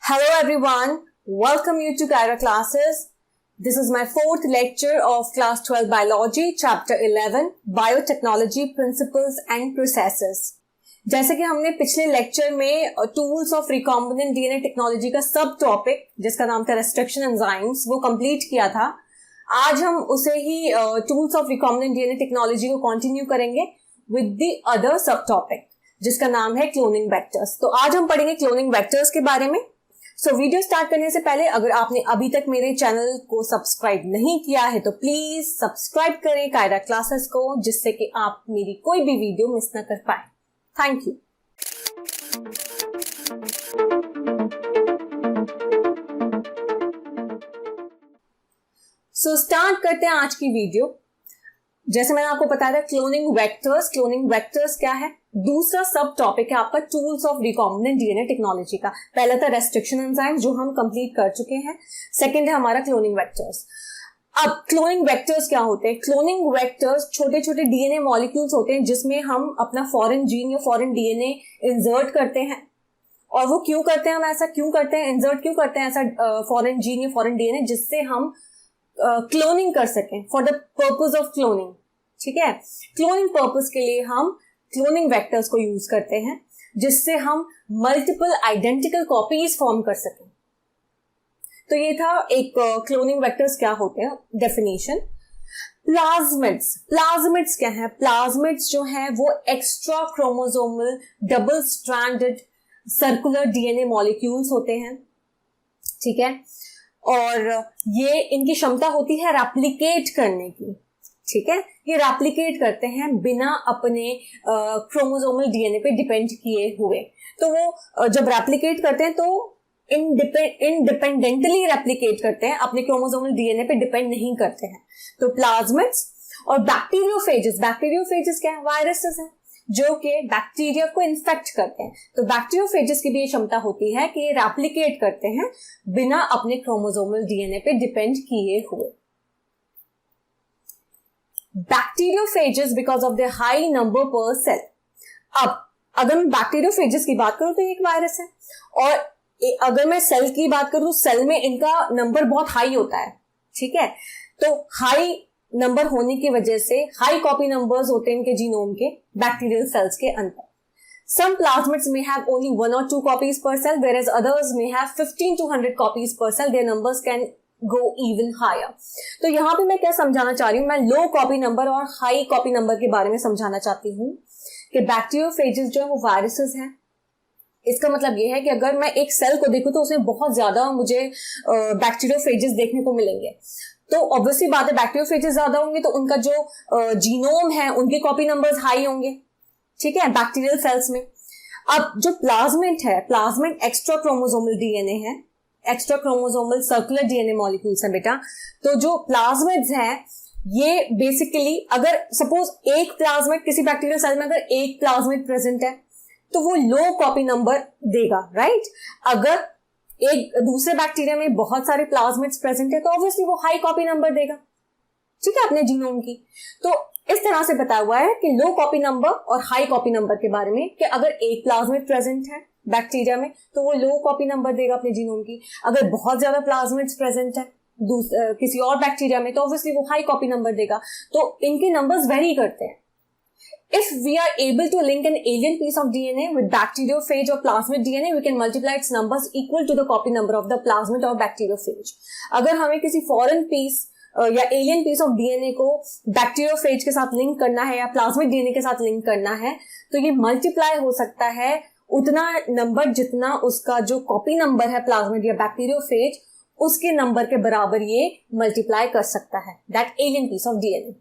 Hello everyone, welcome you to Kyra classes. This is my fourth lecture of class 12 biology, chapter 11, biotechnology principles and processes. जैसे कि हमने पिछले lecture में tools of recombinant DNA technology का सब topic जिसका नाम था रेस्ट्रिक्शन एंजाइम्स वो कंप्लीट किया था. आज हम उसे ही tools of recombinant DNA technology को कंटिन्यू करेंगे with the other sub topic जिसका नाम है क्लोनिंग वेक्टर्स. तो आज हम पढ़ेंगे क्लोनिंग वेक्टर्स के बारे में. वीडियो स्टार्ट करने से पहले अगर आपने अभी तक मेरे चैनल को सब्सक्राइब नहीं किया है तो प्लीज सब्सक्राइब करें कायरा क्लासेस को, जिससे कि आप मेरी कोई भी वीडियो मिस ना कर पाए. Thank you. स्टार्ट करते हैं आज की वीडियो. जैसे मैंने आपको बताया था क्लोनिंग वेक्टर्स क्या है. दूसरा सब टॉपिक है आपका tools of recombinant DNA technology का. पहला था रेस्ट्रिक्शन एंजाइम जो हम कंप्लीट कर चुके हैं. सेकंड है हमारा क्लोनिंग वेक्टर्स. अब क्लोनिंग वेक्टर्स क्या होते हैं? क्लोनिंग वेक्टर्स छोटे छोटे डीएनए मॉलिक्यूल्स होते हैं जिसमें हम अपना फॉरेन जीन या फॉरेन डीएनए इंसर्ट करते हैं. और वो क्यों करते हैं, हम ऐसा क्यों करते हैं, इंसर्ट क्यों करते हैं ऐसा फॉरेन जीन या फॉरेन डीएनए, जिससे हम क्लोनिंग कर सकें for the purpose of cloning. ठीक है, क्लोनिंग पर्पज के लिए हम क्लोनिंग वेक्टर्स को यूज करते हैं जिससे हम मल्टीपल आइडेंटिकल कॉपीज फॉर्म कर सकें. तो ये था एक क्लोनिंग वेक्टर्स क्या होते हैं, डेफिनेशन. प्लाज्मिड्स क्या है? प्लाज्मिड्स जो है वो extra chromosomal double stranded circular DNA molecules होते हैं. ठीक है, और ये इनकी क्षमता होती है रेप्लिकेट करने की. ठीक है, ये रेप्लिकेट करते हैं बिना अपने क्रोमोसोमल डीएनए पे डिपेंड किए हुए. तो वो जब रेप्लिकेट करते हैं तो इंडिपेंडेंटली रेप्लिकेट करते हैं, अपने क्रोमोसोमल डीएनए पे डिपेंड नहीं करते हैं. तो प्लाज्मिड्स. और बैक्टीरियोफेजेस क्या है? वायरसेस हैं जो कि बैक्टीरिया को इन्फेक्ट करते हैं. तो बैक्टीरियोफेजेस की भी ये क्षमता होती है कि ये रेप्लिकेट करते हैं बिना अपने क्रोमोसोमल डीएनए पे डिपेंड किए हुए. Bacteriophages because of the high number पर सेल. अब अगर मैं बैक्टीरियोफेजेस की बात करूं तो एक वायरस है, और अगर मैं सेल की बात करूं, सेल में इनका नंबर बहुत हाई होता है. ठीक है, तो हाई नंबर होने की वजह से हाई कॉपी नंबर्स होते हैं इनके जीनोम के बैक्टीरियल सेल्स के अंदर. Some plasmids may have only 1 or 2 copies per cell, whereas others may have 15 to 100 copies per cell. Their numbers can go even higher. तो यहाँ पे मैं क्या समझाना चाह रही हूँ, मैं लो कॉपी नंबर और हाई कॉपी नंबर के बारे में समझाना चाहती हूँ कि बैक्टीरियोफेजेस जो है वो वायरसेस हैं. इसका मतलब ये है कि अगर मैं एक सेल को देखूं तो उसमें बहुत ज्यादा मुझे बैक्टीरियोफेजेस देखने को मिलेंगे. तो ऑब्वियसली बात है, बैक्टीरियोफेजेस ज्यादा होंगे तो उनका जो जीनोम है उनके कॉपी नंबर्स हाई होंगे. ठीक है, बैक्टीरियल सेल्स में. अब जो प्लाज्मिड है, प्लाज्मिड एक्स्ट्रा क्रोमोसोमल डीएनए है, extra chromosomal circular DNA molecules हैं बेटा. तो जो प्लाज्मिड्स हैं ये बेसिकली, अगर सपोज एक प्लाज्मिड किसी बैक्टीरियल सेल में अगर एक प्लाज्मिड प्रेजेंट है तो वो लो कॉपी नंबर देगा, राइट. अगर एक दूसरे बैक्टीरिया में बहुत सारे प्लाज्मिड्स प्रेजेंट है तो ऑब्वियसली वो हाई कॉपी नंबर देगा. ठीक है, अपने जीनोम की. तो इस तरह से बताया हुआ है कि लो कॉपी नंबर और हाई कॉपी नंबर के बारे में, कि अगर एक प्लाज्मिड प्रेजेंट है बैक्टीरिया में तो वो लो कॉपी नंबर देगा अपने जीनोम की. अगर बहुत ज्यादा प्लाज्मिड्स प्रेजेंट है किसी और बैक्टीरिया में तो ऑब्वियसली वो हाई कॉपी नंबर देगा. तो इनके नंबर्स वेरी करते हैं. If we are able to link an alien piece of DNA with bacteriophage or plasmid DNA, we can multiply its numbers equal to the copy number of the plasmid or bacteriophage. अगर हमें किसी foreign piece या alien piece of DNA को bacteriophage के साथ link करना है या plasmid DNA के साथ लिंक करना है तो ये मल्टीप्लाई हो सकता है उतना नंबर जितना उसका जो कॉपी नंबर है प्लाज्मिड या बैक्टीरियोफेज उसके नंबर के बराबर ये मल्टीप्लाई कर सकता है, that alien piece of DNA.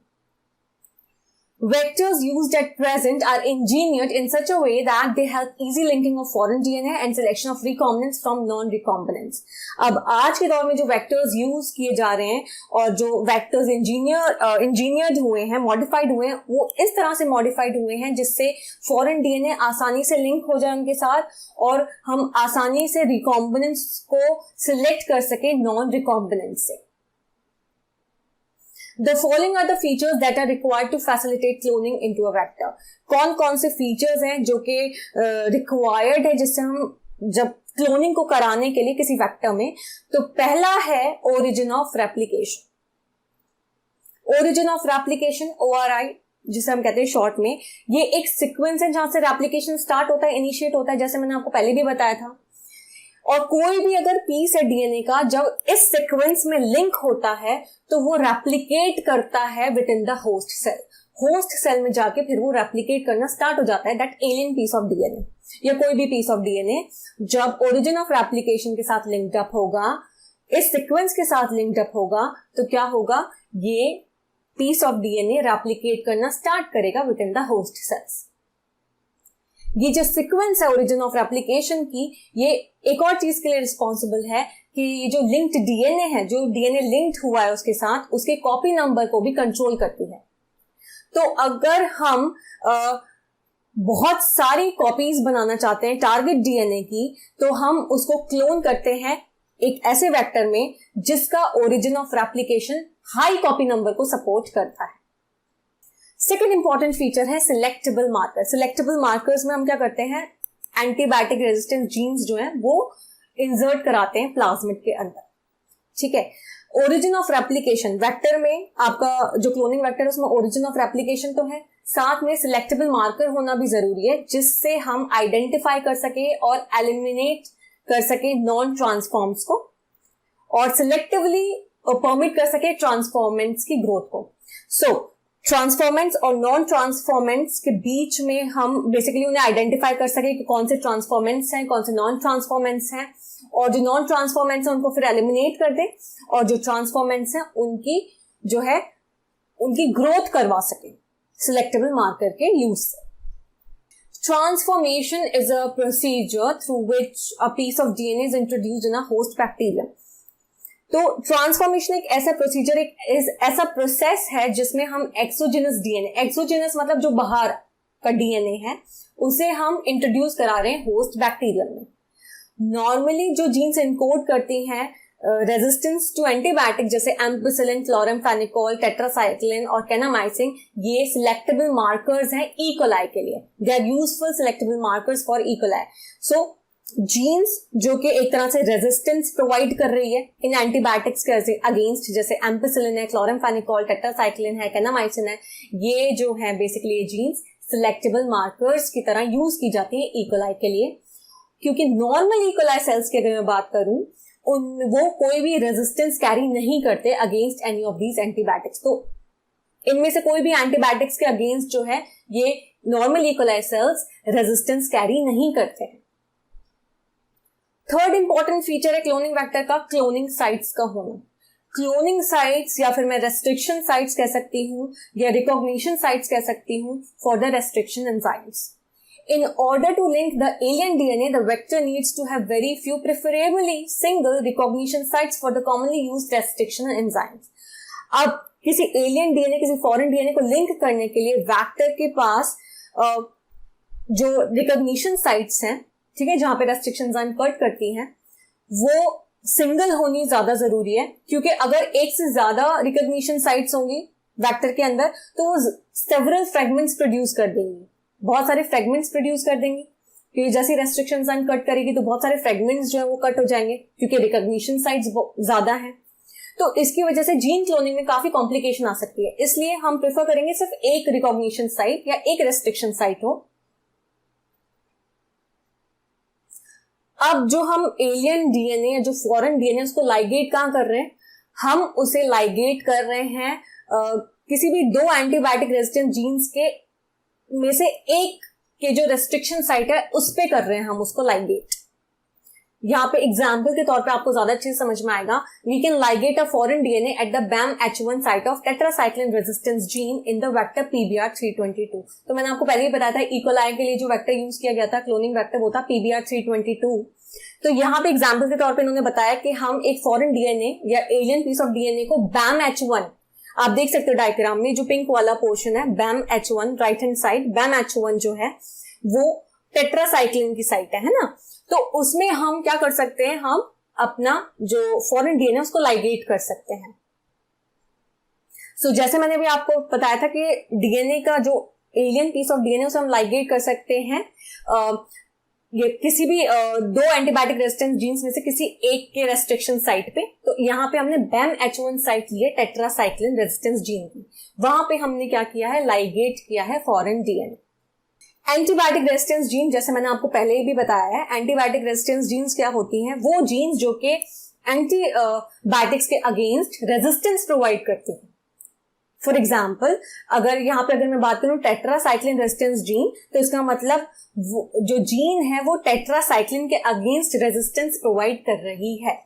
Vectors used at present are engineered in such a way that they help easy linking of foreign DNA and selection of recombinants from non-recombinants. अब आज के दौर में जो वेक्टर्स यूज किए जा रहे हैं और जो वेक्टर्स इंजीनियर्ड हुए हैं, मॉडिफाइड हुए हैं, वो इस तरह से मॉडिफाइड हुए हैं जिससे फॉरेन डीएनए आसानी से लिंक हो जाए उनके साथ और हम आसानी से रिकॉम्बिनेंट्स को सिलेक्ट कर सके नॉन रिकॉम्बिनेंट्स से. The following are the features that are required to facilitate cloning into a vector. कौन कौन से फीचर्स हैं जो कि रिक्वायर्ड है जिससे हम जब क्लोनिंग को कराने के लिए किसी वेक्टर में, तो पहला है origin of replication. Origin of replication, ORI, जिसे हम कहते हैं शॉर्ट में, ये एक सीक्वेंस है जहां से रेप्लिकेशन स्टार्ट होता है, इनिशिएट होता है, जैसे मैंने आपको पहले भी बताया था। और कोई भी अगर पीस है डीएनए का जब इस सीक्वेंस में लिंक होता है तो वो रेप्लिकेट करता है within the host cell. Host cell में जाके फिर वो रेप्लिकेट करना स्टार्ट हो जाता है, that alien piece of DNA या कोई भी पीस ऑफ डीएनए जब ओरिजिन ऑफ रेप्लिकेशन के साथ लिंक्ड अप होगा, इस सीक्वेंस के साथ लिंक्ड अप होगा, तो क्या होगा, ये पीस ऑफ डीएनए रेप्लिकेट करना स्टार्ट करेगा with in the host cells. ये जो सीक्वेंस है ओरिजिन ऑफ रेप्लिकेशन की, ये एक और चीज के लिए रिस्पॉन्सिबल है कि ये जो लिंक्ड डीएनए है, जो डीएनए लिंक्ड हुआ है उसके साथ, उसके कॉपी नंबर को भी कंट्रोल करती है। तो अगर हम बहुत सारी कॉपीज बनाना चाहते हैं टारगेट डीएनए की, तो हम उसको क्लोन करते हैं एक ऐसे वेक्टर में जिसका origin of replication high copy number को सपोर्ट करता है। सेकेंड इंपॉर्टेंट फीचर है सिलेक्टेबल मार्कर। सिलेक्टेबल मार्कर्स में हम क्या करते हैं, एंटीबायोटिक रेजिस्टेंस जीन्स जो हैं वो इंसर्ट कराते हैं प्लाज्मिड के अंदर, ठीक है। ओरिजिन ऑफ रेप्लिकेशन वेक्टर में, आपका जो क्लोनिंग वेक्टर है उसमें ओरिजिन ऑफ रेप्लिकेशन तो है, साथ में सिलेक्टेबल मार्कर होना भी जरूरी है जिससे हम आइडेंटिफाई कर सके और एलिमिनेट कर सके नॉन ट्रांसफॉर्म्स को और सिलेक्टिवली परमिट कर सके ट्रांसफॉर्मेंट्स की ग्रोथ को। सो ट्रांसफॉर्मेंट्स और नॉन ट्रांसफॉर्मेंट्स के बीच में हम बेसिकली उन्हें आइडेंटिफाई कर सके कि कौन से ट्रांसफॉर्मेंट्स हैं, कौन से नॉन ट्रांसफॉर्मेंट्स हैं, और जो नॉन ट्रांसफॉर्मेंट्स हैं उनको फिर एलिमिनेट कर दें और जो ट्रांसफॉर्मेंट्स हैं उनकी जो है उनकी ग्रोथ करवा सके सिलेक्टेबल मार्कर के यूज से। Transformation is a procedure through which a piece of DNA is introduced in a host bacterium. तो ट्रांसफॉर्मेशन एक ऐसा प्रोसीजर, एक ऐसा प्रोसेस है जिसमें हम एक्सोजेनस डीएनए, एक्सोजेनस मतलब जो बाहर का डीएनए है, उसे हम इंट्रोड्यूस करा रहे हैं होस्ट बैक्टीरियम में। नॉर्मली जो जीन्स इनकोड करती हैं रेजिस्टेंस टू एंटीबायोटिक जैसे एम्पिसिलिन, क्लोराम्फेनिकोल, टेट्रासाइक्लिन और केनामाइसिन, ये सिलेक्टेबल मार्कर्स हैं ई कोलाई के लिए। They are useful selectable markers for E coli. So genes जो कि एक तरह से रेजिस्टेंस प्रोवाइड कर रही है इन एंटीबायोटिक्स के अगेंस्ट, जैसे एम्पिसिलिन है, क्लोराम्फेनिकोल, टेट्रासाइक्लिन है, केनामाइसिन है, ये जो है बेसिकली ये जीन्स सिलेक्टेबल मार्कर्स की तरह यूज की जाती है ई कोलाई के लिए। क्योंकि नॉर्मल ई कोलाई सेल्स की अगर मैं बात करूं, वो कोई भी रेजिस्टेंस कैरी नहीं करते against any of these antibiotics. तो इनमें से कोई भी एंटीबायोटिक्स के अगेंस्ट जो है ये normal E coli cells resistance carry नहीं करते हैं। थर्ड इंपॉर्टेंट फीचर है क्लोनिंग वेक्टर का क्लोनिंग साइट्स का होना। क्लोनिंग साइट्स या फिर मैं रेस्ट्रिक्शन साइट्स कह सकती हूँ या रिकॉग्निशन साइट्स कह सकती हूँ for the restriction enzymes. In order to link the alien DNA, the vector needs to have very few, preferably single recognition sites for the commonly used restriction enzymes. अब किसी alien DNA, किसी foreign DNA को link करने के लिए vector के पास जो recognition sites हैं, ठीक है, जहां पे रेस्ट्रिक्शन एंजाइम कट करती हैं, वो सिंगल होनी ज्यादा जरूरी है। क्योंकि अगर एक से ज्यादा रिकॉग्निशन साइट्स होंगी वेक्टर के अंदर तो वो सेवरल फ्रेगमेंट्स प्रोड्यूस कर देंगी, बहुत सारे फ्रेगमेंट्स प्रोड्यूस कर देंगी। क्योंकि जैसे रेस्ट्रिक्शन एंजाइम कट करेगी तो बहुत सारे फ्रेगमेंट्स जो है वो कट हो जाएंगे क्योंकि रिकॉग्निशन साइट्स ज्यादा हैं। तो इसकी वजह से जीन क्लोनिंग में काफी कॉम्प्लिकेशन आ सकती है। इसलिए हम प्रेफर करेंगे सिर्फ एक रिकॉग्निशन साइट या एक रेस्ट्रिक्शन साइट हो। अब जो हम एलियन डीएनए या जो फॉरेन डीएनए उसको लाइगेट कहां कर रहे हैं, हम उसे लाइगेट कर रहे हैं किसी भी दो एंटीबायोटिक रेजिस्टेंट जीन्स के में से एक के जो रेस्ट्रिक्शन साइट है उस पे कर रहे हैं हम उसको लाइगेट। यहाँ पे एग्जाम्पल के तौर पे आपको ज्यादा अच्छे से समझ में आएगा। We can ligate a foreign DNA at the BAMH1 site of tetracycline resistance gene in the vector PBR322। तो मैंने आपको पहले ही बताया था ई कोलाई के लिए जो वेक्टर यूज किया गया था क्लोनिंग वेक्टर वो था PBR322। तो यहाँ पे एग्जाम्पल के तौर पे इन्होंने बताया कि हम एक फॉरेन डीएनए या एलियन पीस ऑफ डीएनए को BAMH1, आप देख सकते हो डायग्राम में जो पिंक वाला पोर्शन है BAMH1 right hand side, BAMH1 जो है वो टेट्रासाइक्लिन की साइट है ना। तो उसमें हम क्या कर सकते हैं, हम अपना जो फॉरेन डीएनए उसको लाइगेट कर सकते हैं। सो जैसे मैंने भी आपको बताया था कि डीएनए का जो एलियन पीस ऑफ डीएनए उसे हम लाइगेट कर सकते हैं ये किसी भी दो एंटीबायोटिक रेजिस्टेंस जीन्स में से किसी एक के रेस्ट्रिक्शन साइट पे, तो यहाँ पे हमने BAMH1 साइट ली है टेट्रासाइक्लिन रेजिस्टेंस जीन की, वहां पे हमने क्या किया है, लाइगेट किया है foreign DNA. Antibiotic resistance gene, जैसे मैंने आपको पहले ही भी बताया है, एंटीबायोटिक रेजिस्टेंस जीन्स क्या होती हैं, वो जीन्स जो कि एंटीबायोटिक्स के अगेंस्ट रेजिस्टेंस प्रोवाइड करती हैं। फॉर एग्जाम्पल, अगर मैं बात करूं टेट्रासाइक्लिन रेजिस्टेंस जीन, तो इसका मतलब जो जीन है वो टेट्रासाइक्लिन के अगेंस्ट रेजिस्टेंस प्रोवाइड कर रही है।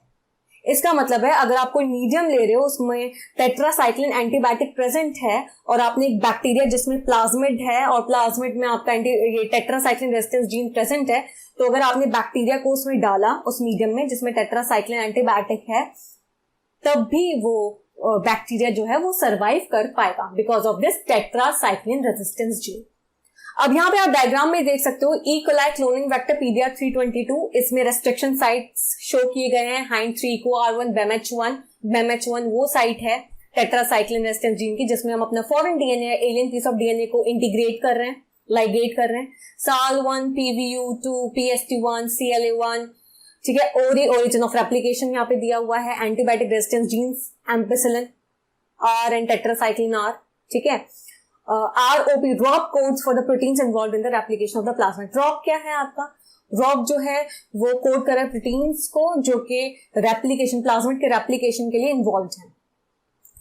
इसका मतलब है अगर आप कोई मीडियम ले रहे हो उसमें टेट्रासाइक्लिन एंटीबायोटिक प्रेजेंट है और आपने एक बैक्टीरिया जिसमें प्लाज्मिड है और प्लाज्मिड में आपका ये टेट्रासाइक्लिन रेजिस्टेंस जीन प्रेजेंट है, तो अगर आपने बैक्टीरिया को उसमें डाला उस मीडियम में जिसमें टेट्रासाइक्लिन एंटीबायोटिक है, तब भी वो बैक्टीरिया जो है वो सरवाइव कर पाएगा because of this tetracycline resistance gene. अब यहाँ पे आप डायग्राम में देख सकते हो E coli cloning vector PDR 322, इसमें रेस्ट्रिक्शन साइट्स शो किए गए हैं, हाइंड 3 को R1 BAMH1 वो साइट है टेट्रासाइक्लिन रेजिस्टेंस जीन की जिसमें हम अपना foreign DNA, alien piece of DNA को इंटीग्रेट कर रहे हैं, लाइगेट कर रहे हैं। SAL1 PVU2 PST1 CLA1, ठीक है। ओरिजिन ऑफ रेप्लिकेशन यहाँ पे दिया हुआ है, antibiotic resistance genes ampicillin R and tetracycline R, ठीक है। ROP drop codes for the proteins involve in the replication of the plasmid. Drop क्या है आपका, ड्रॉप जो है वो कोड कर रहा है प्रोटीन्स को जो कि रेप्लिकेशन, प्लाज्मिड के रेप्लिकेशन के लिए इन्वॉल्व है।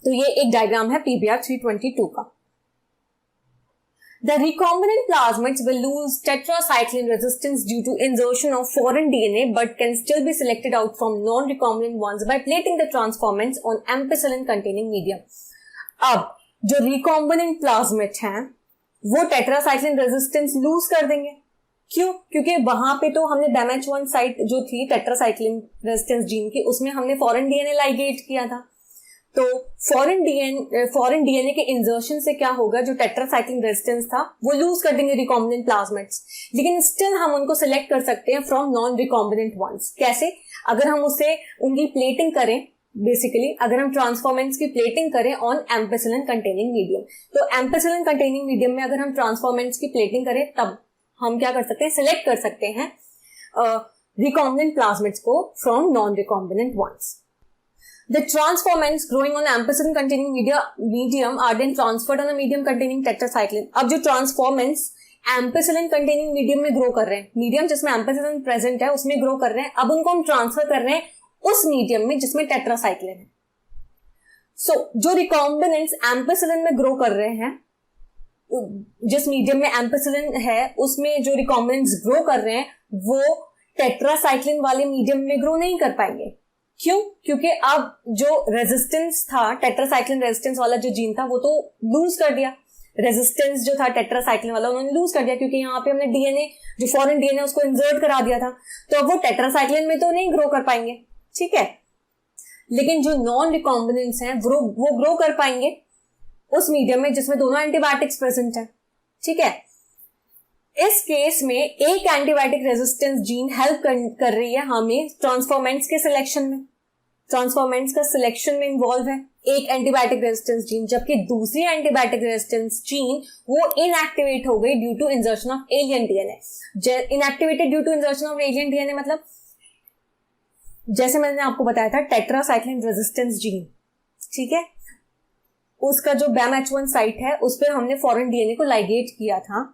तो ये एक डायग्राम है PBR 322 का। The recombinant plasmids will lose tetracycline resistance due to insertion of foreign DNA but can still be selected out from non-recombinant ones by plating the transformants on ampicillin containing medium। अब जो recombinant plasmid हैं वो tetracycline resistance lose कर देंगे। क्यों? क्योंकि वहां पे तो हमने BAMH1 साइट जो थी tetracycline resistance जीन की, उसमें हमने foreign DNA ligate किया था। तो फॉरेन डीएनए के इंसर्शन से क्या होगा, जो टेट्रासाइक्लिन रेजिस्टेंस था वो लूज कर देंगे रिकॉम्बिनेंट प्लाज्मिड्स, लेकिन स्टिल हम उनको सिलेक्ट कर सकते हैं फ्रॉम नॉन रिकॉम्बिनेंट वंस। कैसे? अगर हम उसे उनकी प्लेटिंग करें, बेसिकली अगर हम ट्रांसफॉर्मेंट्स की प्लेटिंग करें ऑन एम्पिसिलिन कंटेनिंग मीडियम, तो एम्पिसिलिन कंटेनिंग मीडियम में अगर हम ट्रांसफॉर्मेंट्स की प्लेटिंग करें तब हम क्या कर सकते हैं, सिलेक्ट कर सकते हैं रिकॉम्बिनेंट प्लाज्मिड्स को from non recombinant ones. The transformants growing on ampicillin containing medium are then transferred on a medium containing tetracycline। अब जो transformants ampicillin containing medium में ग्रो कर रहे हैं, मीडियम जिसमें ampicillin प्रेजेंट है उसमें ग्रो कर रहे हैं, अब उनको हम ट्रांसफर कर रहे हैं उस मीडियम में जिसमें टेट्रासाइक्लिन है। सो जो रिकॉम्बिनेंट्स एम्पिसिलिन में ग्रो कर रहे हैं, जिस मीडियम में एम्पिसिलिन है उसमें जो रिकॉम्बिनेंट्स ग्रो कर रहे हैं वो टेट्रासाइक्लिन वाले मीडियम में ग्रो नहीं कर पाएंगे। क्यों? क्योंकि अब जो रेजिस्टेंस था, टेट्रासाइक्लिन रेजिस्टेंस वाला जो जीन था वो तो लूज कर दिया, रेजिस्टेंस जो था टेट्रासाइक्लिन वाला उन्होंने लूज कर दिया, क्योंकि यहाँ पे हमने डीएनए, जो फॉरेन डीएनए उसको इंसर्ट करा दिया था, तो अब वो टेट्रासाइक्लिन में तो नहीं ग्रो कर पाएंगे, ठीक है। लेकिन जो नॉन रिकॉम्बिनेंट्स हैं वो ग्रो कर पाएंगे उस मीडियम में जिसमें दोनों एंटीबायोटिक्स प्रेजेंट है, ठीक है। इस केस में एक एंटीबायोटिक रेजिस्टेंस जीन हेल्प कर रही है हमें ट्रांसफॉर्मेंट्स के सिलेक्शन में, ट्रांसफॉर्मेंट्स का सिलेक्शन में इन्वॉल्व है एक एंटीबायोटिक रेजिस्टेंस जीन, जबकि दूसरी एंटीबायोटिक रेजिस्टेंस जीन वो इनएक्टिवेट हो गई due to insertion of alien DNA. Inactivated due to insertion of alien DNA मतलब जैसे मैंने आपको बताया था टेट्रासाइक्लिन रेजिस्टेंस जीन, ठीक है, उसका जो BAMH1 साइट है उस पर हमने फॉरेन डीएनए को लाइगेट किया था।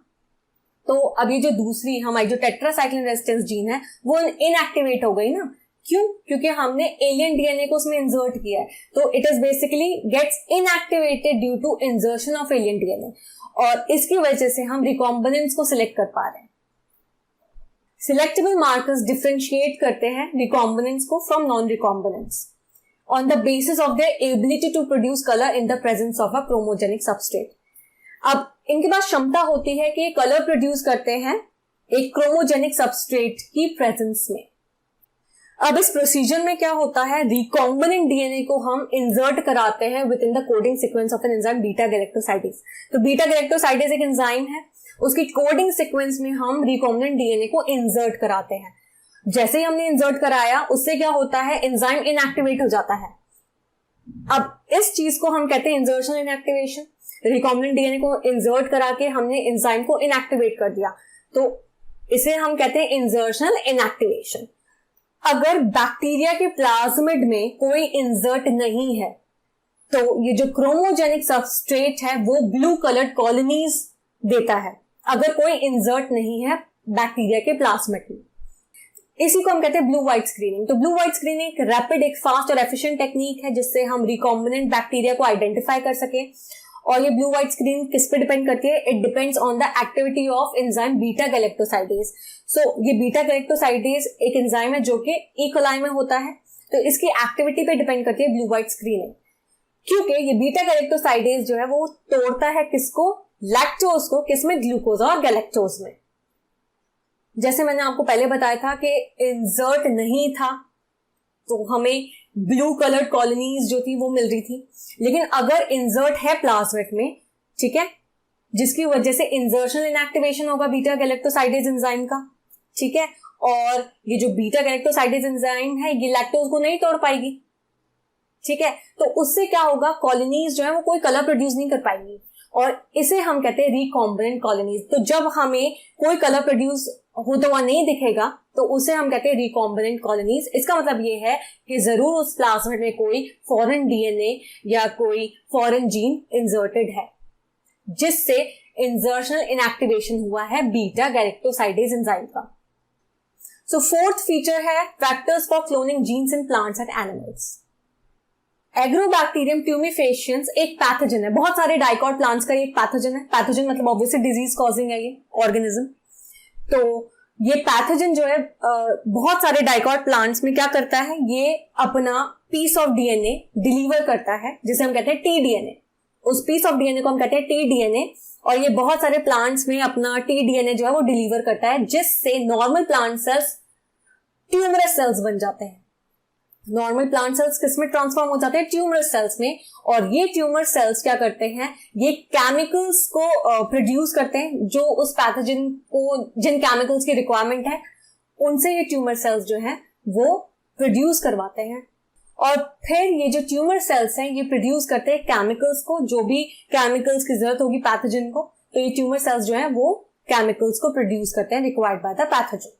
तो अब ये जो दूसरी हमारी जो टेट्रासाइक्लिन रेजिस्टेंस जीन है वो इनएक्टिवेट हो गई ना। क्यों? क्योंकि हमने एलियन डीएनए को उसमें इंसर्ट किया है, तो it is basically gets inactivated due to insertion of alien DNA, और इसकी वजह से हम रिकॉम्बिनेंट्स को सिलेक्ट कर पा रहे हैं। सिलेक्टेबल मार्कर्स डिफरेंशिएट करते हैं रिकॉम्बिनेंट्स को from non recombinants on the basis of their ability to produce colour in the presence of a chromogenic substrate. अब इनके पास क्षमता होती है कि कलर प्रोड्यूस करते हैं एक क्रोमोजेनिक सबस्ट्रेट की प्रेजेंस में। अब इस प्रोसीजर में क्या होता है, रिकॉम्बिनेंट डीएनए को हम इंसर्ट कराते हैं with in the coding sequence of an enzyme beta galactosidase. तो बीटा गैलेक्टोसाइडेज एक एंजाइम है, उसकी कोडिंग सीक्वेंस में हम रिकॉम्बिनेंट डीएनए को इंसर्ट कराते हैं। जैसे ही हमने इंसर्ट कराया उससे क्या होता है, एंजाइम इनएक्टिवेट हो जाता है। अब इस चीज को हम कहते हैं इंसर्शन इनएक्टिवेशन। रिकॉम्बिनेंट डीएनए को इंसर्ट करा के हमने एंजाइम को इनएक्टिवेट कर दिया, तो इसे हम कहते हैं इंजर्शनल इनएक्टिवेशन। अगर बैक्टीरिया के प्लाज्मिड में कोई इंसर्ट नहीं है तो ये जो क्रोमोजेनिक सबस्ट्रेट है वो ब्लू कलर्ड कॉलोनीज देता है, अगर कोई इंसर्ट नहीं है बैक्टीरिया के प्लाज्मिड में। इसी को हम कहते हैं ब्लू व्हाइट स्क्रीनिंग। तो ब्लू व्हाइट स्क्रीनिंग एक रैपिड, एक फास्ट और एफिशिएंट टेक्निक है जिससे हम रिकॉम्बिनेंट बैक्टीरिया को आइडेंटिफाई कर सके। और ये ब्लू व्हाइट स्क्रीनिंग किस पे डिपेंड करती है? It depends on the activity of enzyme beta galactosidase. So ये बीटा गैलेक्टोसाइडेज एक एंजाइम है जो कि ई कोलाई में होता है, तो इसकी एक्टिविटी पे डिपेंड करती है ब्लू व्हाइट स्क्रीनिंग, क्योंकि ये बीटा गैलेक्टोसाइडेज जो है वो तोड़ता है किसको? लैक्टोज को। किसमें? ग्लूकोज और गैलेक्टोज में। जैसे मैंने आपको पहले बताया था कि इंसर्ट नहीं था तो हमें ब्लू कलर्ड कॉलोनीज जो थी वो मिल रही थी, लेकिन अगर इंसर्ट है प्लाज्मिड में, ठीक है, जिसकी वजह से इंसर्शनल इनएक्टिवेशन होगा बीटा गैलेक्टोसाइडेज एंजाइम का, ठीक है, और ये जो बीटा गैलेक्टोसाइडेज एंजाइम है ये लैक्टोज को नहीं तोड़ पाएगी, ठीक है, तो उससे क्या होगा? कॉलोनीज जो है वो कोई कलर प्रोड्यूस नहीं कर पाएंगी और इसे हम कहते हैं रिकॉम्बिनेंट कॉलोनीज। तो जब हमें कोई कलर प्रोड्यूस होता हुआ नहीं दिखेगा तो उसे हम कहते हैं रिकॉम्बिनेंट कॉलोनीज। इसका मतलब ये है कि जरूर उस प्लाज्मिड में कोई फॉरेन डीएनए या कोई फॉरेन जीन इंसर्टेड है जिससे इंसर्शनल इनएक्टिवेशन हुआ है बीटा गैलेक्टोसाइडेज एंजाइम का। सो फोर्थ फीचर है factors for cloning genes in plants and animals. Agrobacterium tumefaciens एक पैथोजन है, बहुत सारे डाइकॉट प्लांट्स का एक पैथोजन है। पैथोजन मतलब ऑब्वियसली डिजीज कॉजिंग है ये ऑर्गेनिज्म। तो ये पैथोजन जो है बहुत सारे डाइकॉट प्लांट्स में क्या करता है? ये अपना पीस ऑफ डीएनए डिलीवर करता है जिसे हम कहते हैं टी डीएनए। उस पीस ऑफ डीएनए को हम कहते हैं टी डीएनए, और ये बहुत सारे प्लांट्स में अपना टी डीएनए जो है वो डिलीवर करता है जिससे normal plant cells tumorous cells बन जाते हैं। नॉर्मल प्लांट सेल्स किसमें ट्रांसफॉर्म हो जाते हैं? ट्यूमरस सेल्स में। और ये ट्यूमर सेल्स क्या करते हैं? ये केमिकल्स को प्रोड्यूस करते हैं जो उस पैथोजन को, जिन केमिकल्स की रिक्वायरमेंट है उनसे ये ट्यूमर सेल्स जो है वो प्रोड्यूस करवाते हैं। और फिर ये जो ट्यूमर सेल्स हैं ये प्रोड्यूस करते हैं केमिकल्स को, जो भी केमिकल्स की जरूरत होगी पैथोजन को, तो ये ट्यूमर सेल्स जो है वो केमिकल्स को प्रोड्यूस करते हैं रिक्वायर्ड बाय द पैथोजन।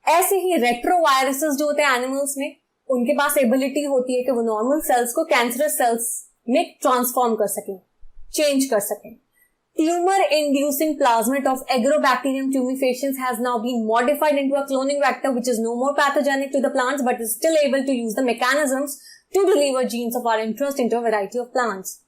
ऐसे ही रेट्रोवायरसेस जो होते हैं एनिमल्स में, उनके पास एबिलिटी होती है कि वो नॉर्मल सेल्स को कैंसरस सेल्स में ट्रांसफॉर्म कर सकें, चेंज कर सकें। Tumour inducing plasmid of Agrobacterium tumefaciens has now been modified into a cloning vector which is no more pathogenic to the plants but is still able to use the mechanisms to deliver genes of our interest into a variety of plants.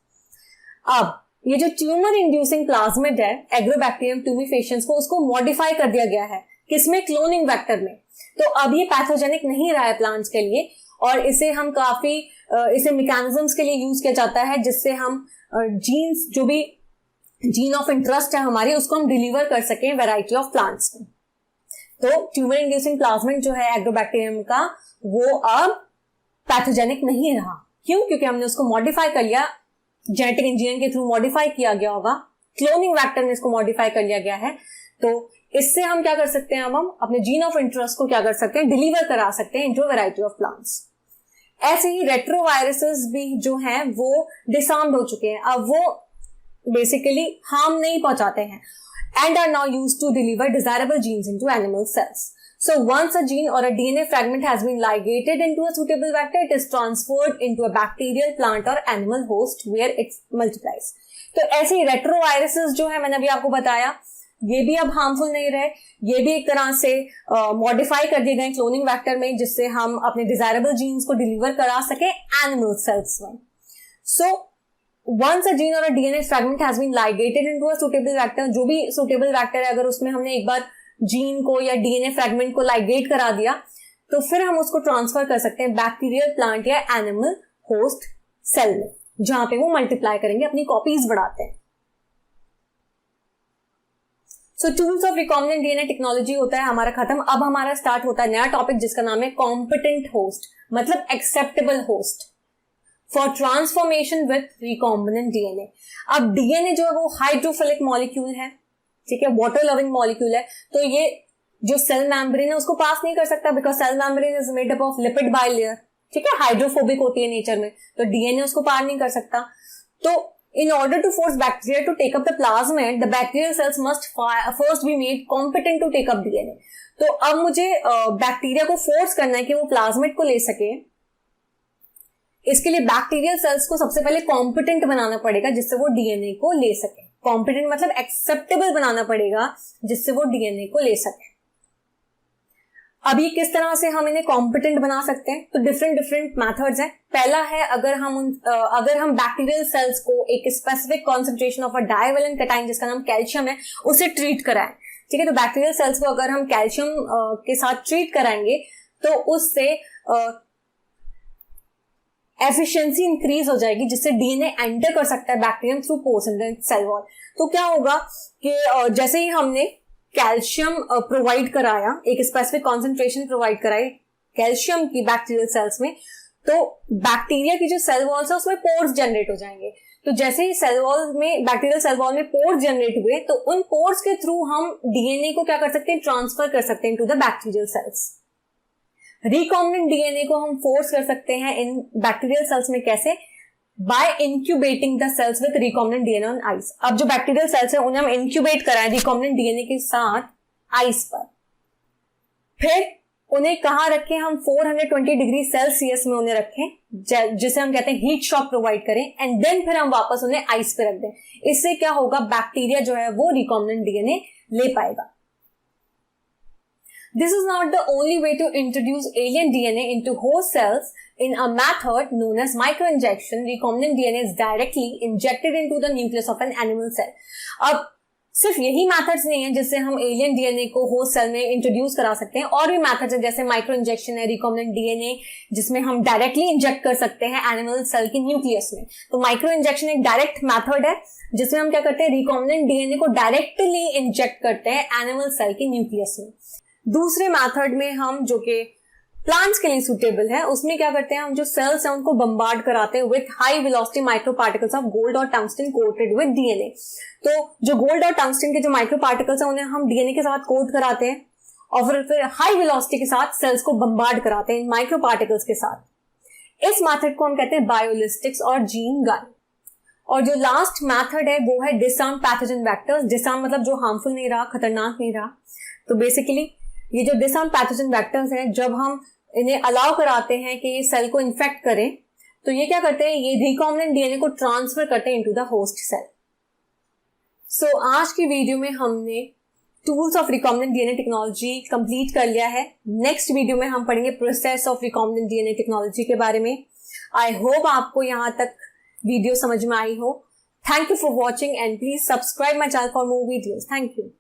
अब ये जो tumour inducing plasmid है Agrobacterium tumefaciens को, उसको modify कर दिया गया है किसमें? क्लोनिंग वेक्टर में। तो अब ये पैथोजेनिक नहीं रहा है प्लांट्स के लिए, और इसे हम काफी इसे मैकेनिज्म्स के लिए यूज किया जाता है जिससे हम जीन्स, जो भी जीन ऑफ इंटरेस्ट है हमारी, उसको हम डिलीवर कर सकें वैरायटी ऑफ प्लांट्स में। तो ट्यूमर इंड्यूसिंग प्लाज्मिड जो है एग्रोबैक्टीरियम का, वो अब पैथोजेनिक नहीं रहा। क्यों? क्योंकि हमने उसको मॉडिफाई कर लिया, जेनेटिक इंजीनियरिंग के थ्रू मॉडिफाई किया गया होगा, क्लोनिंग वेक्टर में इसको मॉडिफाई कर लिया गया है। तो इससे हम क्या कर सकते हैं? अब हम अपने जीन ऑफ इंटरेस्ट को क्या कर सकते हैं? डिलीवर करा सकते हैं इनटू वैरायटी ऑफ प्लांट्स। ऐसे ही रेट्रोवायरसेस भी जो हैं वो डिसआर्म्ड हो चुके हैं, अब वो बेसिकली हार्म नहीं पहुंचाते हैं and are now used to deliver desirable genes into animal cells. So once a gene or a DNA fragment has been ligated into a suitable vector, it is transferred into a bacterial, plant or animal host where it multiplies. तो ऐसे ही retroviruses जो है, मैंने अभी आपको बताया, ये भी अब हार्मफुल नहीं रहे, ये भी एक तरह से मॉडिफाई कर दिए गए क्लोनिंग वेक्टर में जिससे हम अपने डिजायरेबल जीन्स को डिलीवर करा सके एनिमल सेल्स में। सो once a gene or a DNA fragment has been ligated into a suitable vector, जो भी suitable vector है, अगर उसमें हमने एक बार जीन को या डीएनए फ्रैगमेंट को लाइगेट करा दिया तो फिर हम उसको ट्रांसफर कर सकते हैं बैक्टीरियल, प्लांट या एनिमल होस्ट सेल में, जहां पे वो मल्टीप्लाई करेंगे, अपनी कॉपीज बढ़ाते हैं। So tools of recombinant DNA technology होता है हमारा खत्म। अब हमारा स्टार्ट होता है नया टॉपिक जिसका नाम है कॉम्पिटेंट होस्ट, मतलब acceptable host for transformation with recombinant DNA. अब डीएनए जो है वो हाइड्रोफिलिक मॉलिक्यूल है, ठीक है, वाटर लविंग मॉलिक्यूल है, तो ये जो सेल मेम्ब्रेन है उसको पास नहीं कर सकता because cell membrane is made up of lipid bilayer, ठीक है, हाइड्रोफोबिक होती है नेचर में, तो डीएनए उसको पार नहीं कर सकता। तो In order to force bacteria to take up the plasmid, the bacterial cells must first be made competent to take up DNA. तो अब मुझे बैक्टीरिया को फोर्स करना है कि वो प्लाज्मिड को ले सके. इसके लिए बैक्टीरियल सेल्स को सबसे पहले कॉम्पिटेंट बनाना पड़ेगा जिससे वो डीएनए को ले सके. कॉम्पिटेंट मतलब एक्सेप्टेबल बनाना पड़ेगा जिससे वो डीएनए को ले सके. अब ये किस तरह से हम इन्हें कॉम्पिटेंट बना सकते हैं? तो डिफरेंट मेथड्स हैं. पहला है अगर हम बैक्टीरियल सेल्स को एक specific concentration of a divalent cation जिसका नाम कैल्शियम है उसे ट्रीट कराएं. ठीक है, तो बैक्टीरियल सेल्स को अगर हम कैल्शियम के साथ ट्रीट कराएंगे तो उससे एफिशिएंसी इंक्रीज हो जाएगी जिससे डीएनए एंटर कर सकता है bacterium through pores in the cell wall. तो क्या होगा कि जैसे ही हमने कैल्शियम प्रोवाइड कराया, एक स्पेसिफिक कॉन्सेंट्रेशन प्रोवाइड कराई कैल्शियम की बैक्टीरियल सेल्स में, तो बैक्टीरिया की जो सेल वॉल्स है उसमें पोर्स जनरेट हो जाएंगे. तो जैसे ही सेल वॉल में बैक्टीरियल सेल वॉल में पोर्स जनरेट हुए तो उन पोर्स के थ्रू हम डीएनए को क्या कर सकते हैं, ट्रांसफर कर सकते हैं into the bacterial cells. Recombinant DNA को हम फोर्स कर सकते हैं इन बैक्टीरियल सेल्स में. कैसे? By incubating the cells with recombinant DNA on ice. अब जो बैक्टीरियल सेल्स है उन्हें हम इंक्यूबेट कराएं रिकॉम्बिनेंट डीएनए के साथ आइस पर. फिर उन्हें कहां रखें हम? 420 डिग्री सेल्सियस में उन्हें रखें जिसे हम कहते हैं हीट शॉक प्रोवाइड करें, एंड देन फिर हम वापस उन्हें आइस पे रख दें. इससे क्या होगा, बैक्टीरिया जो है वो रिकॉम्बिनेंट डीएनए ले पाएगा. This is not the only way to introduce alien DNA into host cells. In a method known as microinjection, recombinant DNA is directly injected into the nucleus of an animal cell. अब सिर्फ यही methods नहीं है जिससे हम alien DNA को host cell में introduce करा सकते हैं, और भी मेथड्स हैं जैसे माइक्रो इंजेक्शन है, रिकॉम्बिनेंट डीएनए जिसमें हम डायरेक्टली इंजेक्ट कर सकते हैं एनिमल सेल की न्यूक्लियस में. तो माइक्रो इंजेक्शन एक डायरेक्ट मेथड है जिसमें हम क्या करते हैं, रिकॉम्बिनेंट डीएनए को डायरेक्टली इंजेक्ट करते हैं एनिमल सेल की न्यूक्लियस में. दूसरे मेथड में हम, जो कि प्लांट्स के लिए सुटेबल है, उसमें क्या करते हैं, हम जो सेल्स हैं उनको बम्बार्ड कराते हैं with high velocity micro particles of gold और टंगस्टन कोटेड विद डीएनए. तो जो गोल्ड और टंगस्टन के जो माइक्रो पार्टिकल्स हैं उन्हें हम डीएनए के साथ कोट कराते हैं और फिर हाई वेलोसिटी के साथ सेल्स को बम्बार्ड कराते हैं माइक्रो पार्टिकल्स के साथ. इस मेथड को हम कहते हैं बायोलिस्टिक्स और जीन गन. और जो लास्ट मेथड है वो है डिसआर्म पैथोजन वेक्टर्स. डिसआर्म मतलब जो हार्मफुल नहीं रहा, खतरनाक नहीं रहा. तो बेसिकली ये जो डिसआर्म पैथोजन वेक्टर्स हैं, जब हम इन्हें अलाउ कराते हैं कि ये सेल को इन्फेक्ट करें, तो ये क्या करते हैं, ये रिकॉम्बिनेंट डीएनए को ट्रांसफर करते हैं इनटू द होस्ट सेल. सो आज की वीडियो में हमने tools of recombinant DNA technology complete कर लिया है. नेक्स्ट वीडियो में हम पढ़ेंगे process of recombinant DNA technology के बारे में. आई होप आपको यहाँ तक वीडियो समझ में आई हो. Thank you for watching and please subscribe my channel for more videos. Thank you.